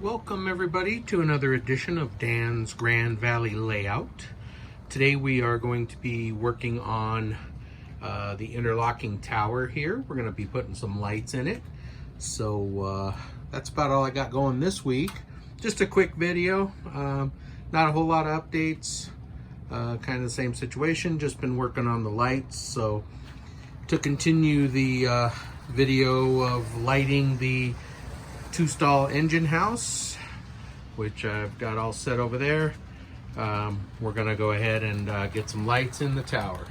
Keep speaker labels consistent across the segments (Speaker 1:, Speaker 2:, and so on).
Speaker 1: Welcome everybody to another edition of Dan's Grand Valley Layout. Today we are going to be working on the interlocking tower here. We're going to be putting some lights in it. So that's about all I got going this week. Just a quick video, not a whole lot of updates, kind of the same situation, just been working on the lights. So to continue the video of lighting the two-stall engine house, which I've got all set over there. We're gonna go ahead and get some lights in the tower.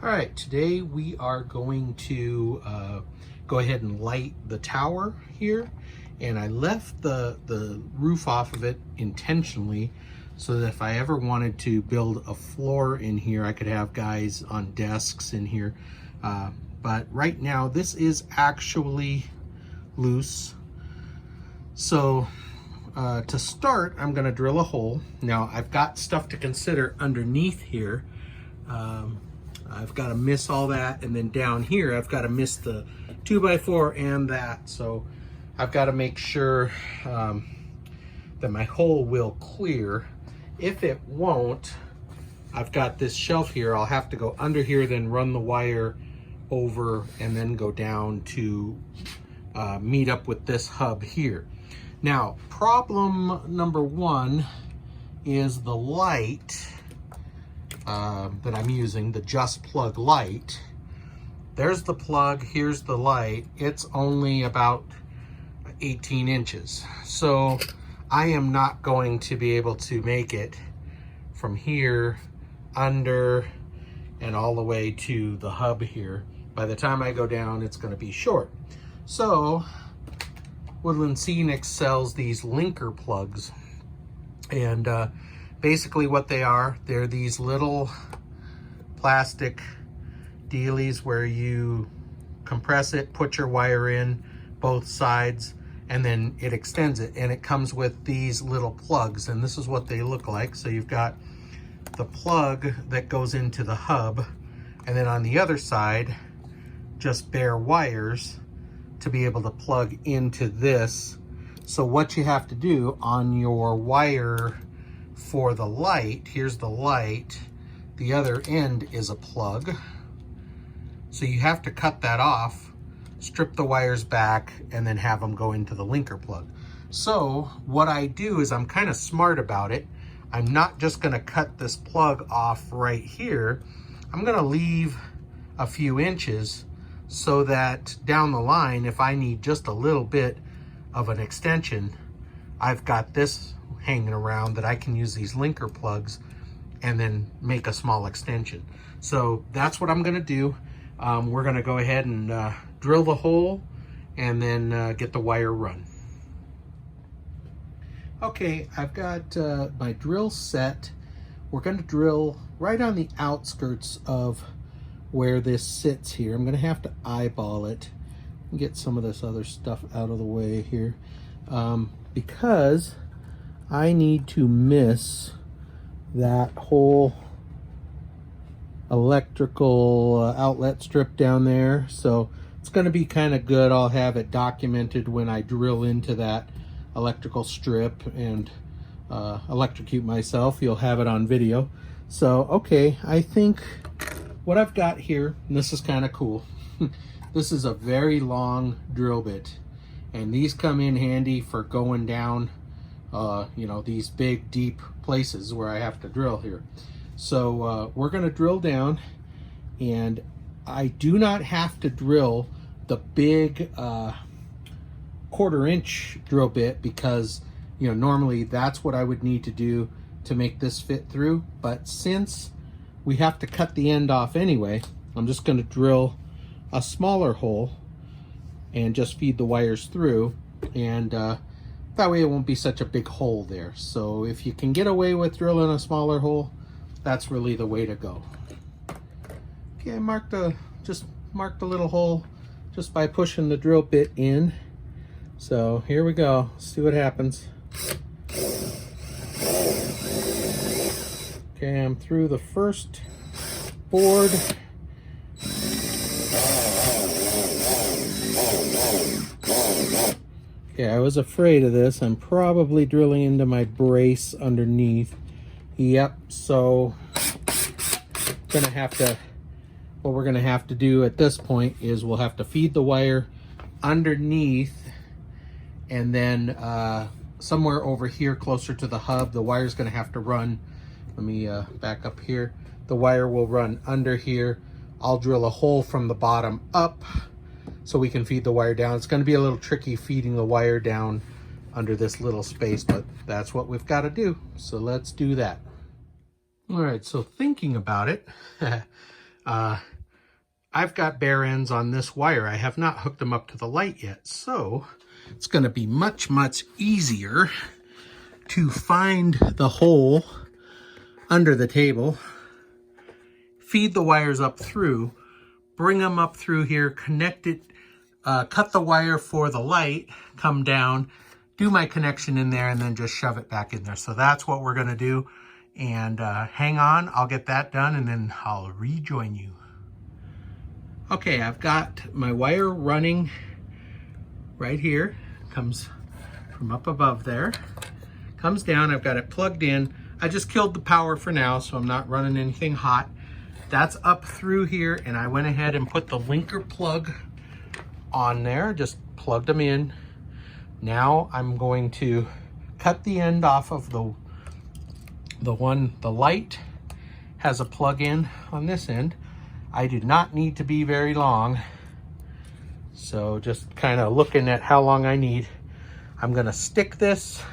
Speaker 1: All right, today we are going to go ahead and light the tower here. And I left the roof off of it intentionally so that if I ever wanted to build a floor in here, I could have guys on desks in here. But right now this is actually loose. So to start, I'm gonna drill a hole. Now I've got stuff to consider underneath here. I've got to miss all that, and then down here I've got to miss the 2x4 and that. So I've got to make sure that my hole will clear. If it won't, I've got this shelf here. I'll have to go under here, then run the wire over and then go down to meet up with this hub here. Now, problem number one is the light that I'm using, the Just Plug light. There's the plug, here's the light. It's only about 18 inches. So I am not going to be able to make it from here under and all the way to the hub here. By the time I go down, it's going to be short. So Woodland Scenics sells these linker plugs, and basically what they are, they're these little plastic dealies where you compress it, put your wire in both sides, and then it extends it, and it comes with these little plugs, and this is what they look like. So you've got the plug that goes into the hub, and then on the other side just bare wires to be able to plug into this. So what you have to do on your wire for the light, here's the light, the other end is a plug. So you have to cut that off, strip the wires back, and then have them go into the linker plug. So what I do is I'm kind of smart about it. I'm not just gonna cut this plug off right here. I'm gonna leave a few inches so that down the line, if I need just a little bit of an extension, I've got this hanging around that I can use these linker plugs and then make a small extension. So that's what I'm gonna do. We're gonna go ahead and drill the hole and then get the wire run. Okay, I've got my drill set. We're gonna drill right on the outskirts of where this sits here. I'm gonna have to eyeball it and get some of this other stuff out of the way here, because I need to miss that whole electrical outlet strip down there. So it's gonna be kind of good. I'll have it documented when I drill into that electrical strip and electrocute myself. You'll have it on video. So okay, I think what I've got here, and this is kind of cool, this is a very long drill bit, and these come in handy for going down you know, these big deep places where I have to drill here. So we're going to drill down, and I do not have to drill the big 1/4 inch drill bit, because you know, normally that's what I would need to do to make this fit through. But since we have to cut the end off anyway, I'm just going to drill a smaller hole and just feed the wires through, and that way it won't be such a big hole there. So if you can get away with drilling a smaller hole, that's really the way to go. Okay, just marked a little hole just by pushing the drill bit in. So here we go, let's see what happens. Okay, I'm through the first board. Okay, I was afraid of this. I'm probably drilling into my brace underneath. Yep, so gonna have to, what we're gonna have to do at this point is we'll have to feed the wire underneath, and then somewhere over here closer to the hub, the wire's gonna have to run. Let me back up here. The wire will run under here. I'll drill a hole from the bottom up so we can feed the wire down. It's going to be a little tricky feeding the wire down under this little space, but that's what we've got to do. So let's do that. All right, so thinking about it, I've got bare ends on this wire. I have not hooked them up to the light yet, so it's going to be much, much easier to find the hole under the table, feed the wires up through, bring them up through here, connect it, cut the wire for the light, come down, do my connection in there, and then just shove it back in there. So that's what we're gonna do. And hang on, I'll get that done and then I'll rejoin you. Okay, I've got my wire running right here. Comes from up above there, comes down, I've got it plugged in. I just killed the power for now, so I'm not running anything hot. That's up through here, and I went ahead and put the linker plug on there, just plugged them in. Now I'm going to cut the end off of the light has a plug in on this end. I do not need to be very long, so just kind of looking at how long I need. I'm gonna stick this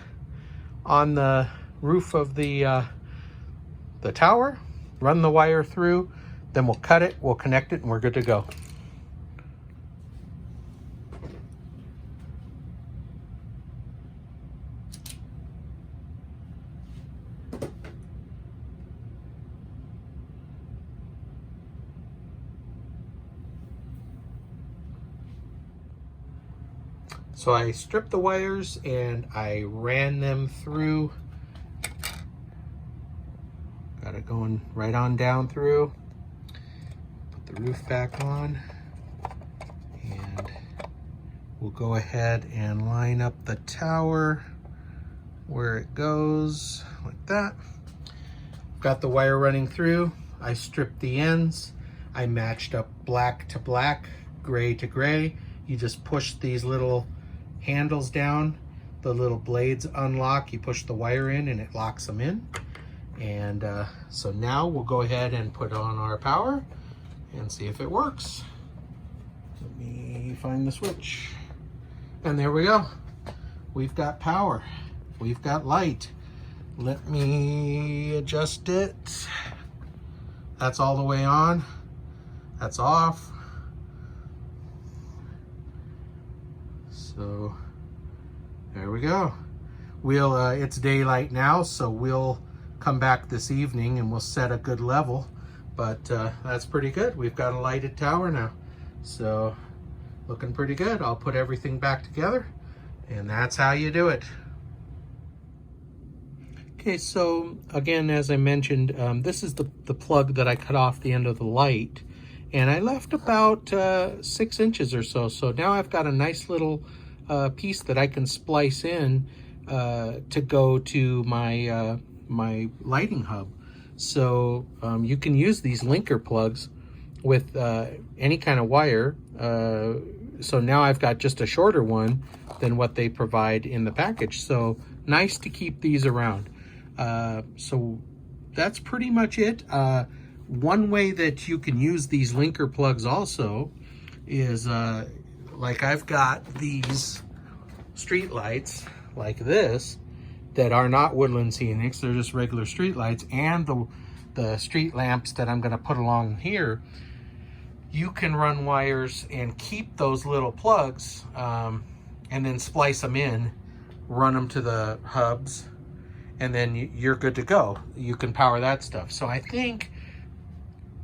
Speaker 1: on the roof of the tower, run the wire through, then we'll cut it, we'll connect it, and we're good to go. So I stripped the wires and I ran them through. Got it going right on down through. Put the roof back on. And we'll go ahead and line up the tower where it goes, like that. Got the wire running through. I stripped the ends. I matched up black to black, gray to gray. You just push these little handles down, the little blades unlock, you push the wire in and it locks them in. And so now we'll go ahead and put on our power and see if it works. Let me find the switch. And there we go. We've got power. We've got light. Let me adjust it. That's all the way on. That's off. So there we go. We'll it's daylight now, so we'll come back this evening and we'll set a good level. But that's pretty good. We've got a lighted tower now. So looking pretty good. I'll put everything back together, and that's how you do it. Okay, so again, as I mentioned, this is the plug that I cut off the end of the light, and I left about 6 inches or so. So now I've got a nice little piece that I can splice in to go to my my lighting hub. So you can use these linker plugs with any kind of wire. So now I've got just a shorter one than what they provide in the package. So nice to keep these around. So that's pretty much it. One way that you can use these linker plugs also is like I've got these street lights like this that are not Woodland Scenics, they're just regular street lights, and the street lamps that I'm gonna put along here. You can run wires and keep those little plugs and then splice them in, run them to the hubs, and then you're good to go. You can power that stuff. So I think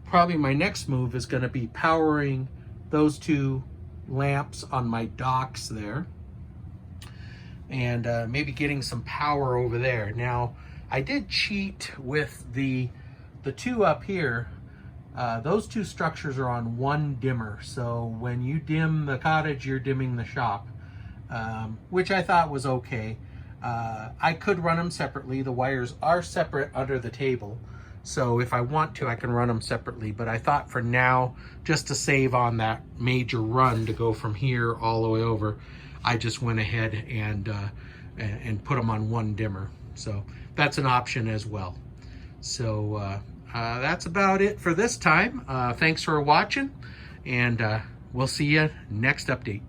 Speaker 1: probably my next move is gonna be powering those 2 lamps on my docks there, and maybe getting some power over there. Now, I did cheat with the 2 up here. Those 2 structures are on 1 dimmer. So when you dim the cottage, you're dimming the shop. which I thought was okay. I could run them separately. The wires are separate under the table, so if I want to, I can run them separately. But I thought for now, just to save on that major run to go from here all the way over, I just went ahead and put them on one dimmer. So that's an option as well. So that's about it for this time. Thanks for watching, and we'll see you next update.